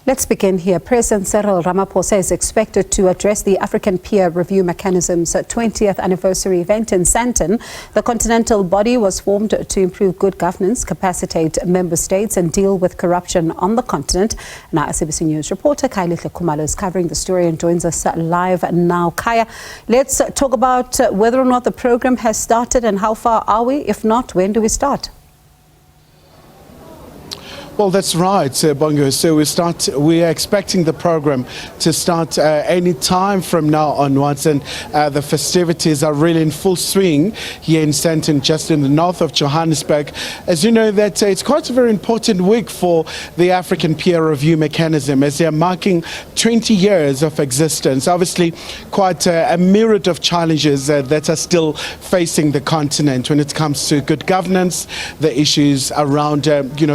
Let's begin here. President Cyril Ramaphosa is expected to address the African Peer Review Mechanism's 20th anniversary event in Sandton. The continental body was formed to improve good governance, capacitate member states and deal with corruption on the continent. Now, SABC News reporter Khayelihle Khumalo is covering the story and joins us live now. Khaya, let's talk about whether or not the program has started and how far are we? If not, when do we start? Well, that's right, Bongo. So we are expecting the program to start any time from now onwards, and the festivities are really in full swing here in Sandton, just in the north of Johannesburg. As you know, that it's quite a very important week for the African Peer Review Mechanism, as they are marking 20 years of existence. Obviously, quite a myriad of challenges that are still facing the continent when it comes to good governance, the issues around,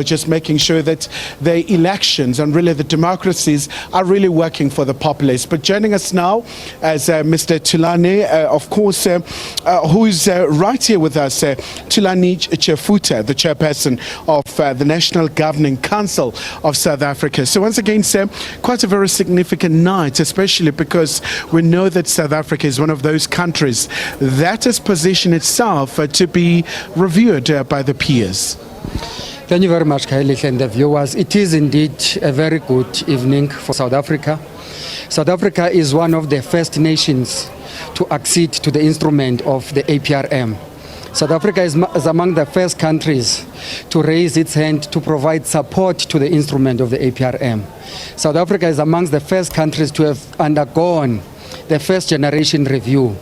just making sure that the elections and really the democracies are really working for the populace. But joining us now is Mr. Thulani, of course, who is right here with us, Thulani Tshefuta, the chairperson of the National Governing Council of South Africa. So once again, sir, quite a very significant night, especially because we know that South Africa is one of those countries that has positioned itself to be reviewed by the peers. Thank you very much, Khayelihle, and the viewers. It is indeed a very good evening for South Africa. South Africa is one of the first nations to accede to the instrument of the APRM. South Africa is among the first countries to raise its hand to provide support to the instrument of the APRM. South Africa is amongst the first countries to have undergone the first generation review.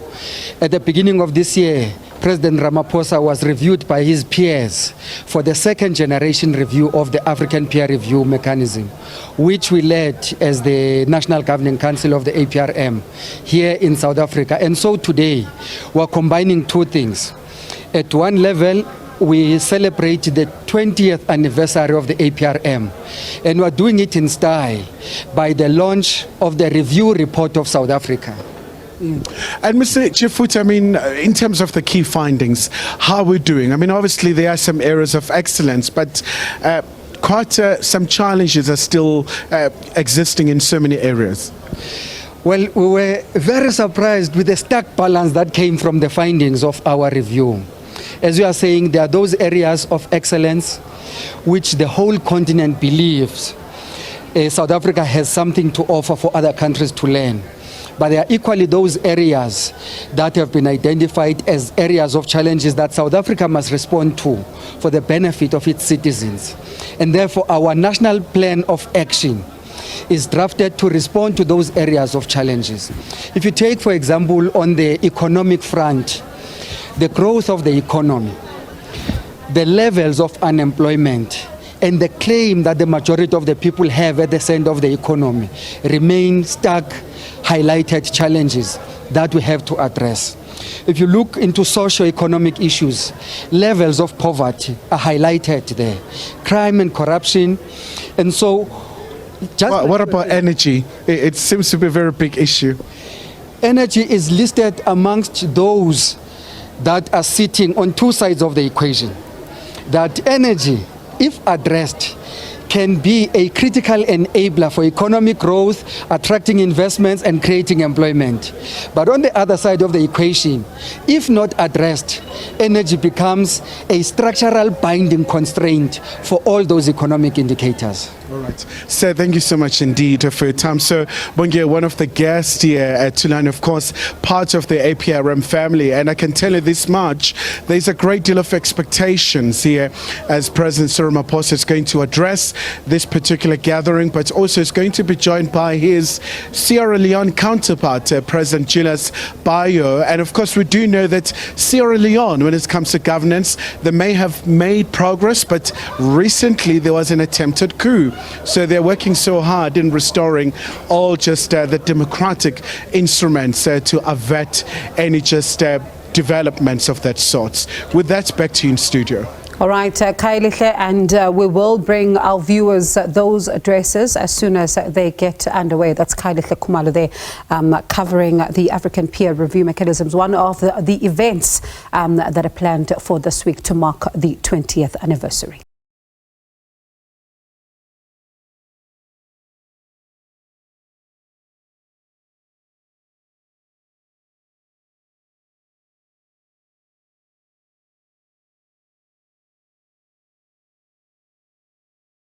At the beginning of this year, President Ramaphosa was reviewed by his peers for the second generation review of the African Peer Review Mechanism, which we led as the National Governing Council of the APRM here in South Africa. And so today, we're combining two things. At one level, we celebrate the 20th anniversary of the APRM, and we're doing it in style by the launch of the review report of South Africa. And Mr. Tshefuta, I mean, in terms of the key findings, how are we doing? I mean, obviously there are some areas of excellence, but quite some challenges are still existing in so many areas. Well, we were very surprised with the stark balance that came from the findings of our review. As you are saying, there are those areas of excellence which the whole continent believes South Africa has something to offer for other countries to learn. But there are equally those areas that have been identified as areas of challenges that South Africa must respond to for the benefit of its citizens. And therefore, our national plan of action is drafted to respond to those areas of challenges. If you take, for example, on the economic front, the growth of the economy, the levels of unemployment, and the claim that the majority of the people have at the center of the economy remain stark, highlighted challenges that we have to address. If you look into socio-economic issues, levels of poverty are highlighted there, crime and corruption. And so what about energy? It seems to be a very big issue. Energy is listed amongst those that are sitting on two sides of the equation. That energy, if addressed, can be a critical enabler for economic growth, attracting investments and creating employment. But on the other side of the equation, if not addressed, energy becomes a structural binding constraint for all those economic indicators. All right. Sir, thank you so much indeed for your time. So, Bongia, one of the guests here at Thulani, of course, part of the APRM family, and I can tell you this much, there's a great deal of expectations here as President Cyril Ramaphosa is going to address this particular gathering, but also is going to be joined by his Sierra Leone counterpart, President Julius Bayo. And of course, we do know that Sierra Leone, when it comes to governance, they may have made progress, but recently there was an attempted coup. So they're working so hard in restoring all just the democratic instruments to avert any just developments of that sort. With that, back to you in studio. All right, Khayelihle, and we will bring our viewers those addresses as soon as they get underway. That's Khayelihle Khumalo there, covering the African Peer Review Mechanisms, one of the events that are planned for this week to mark the 20th anniversary.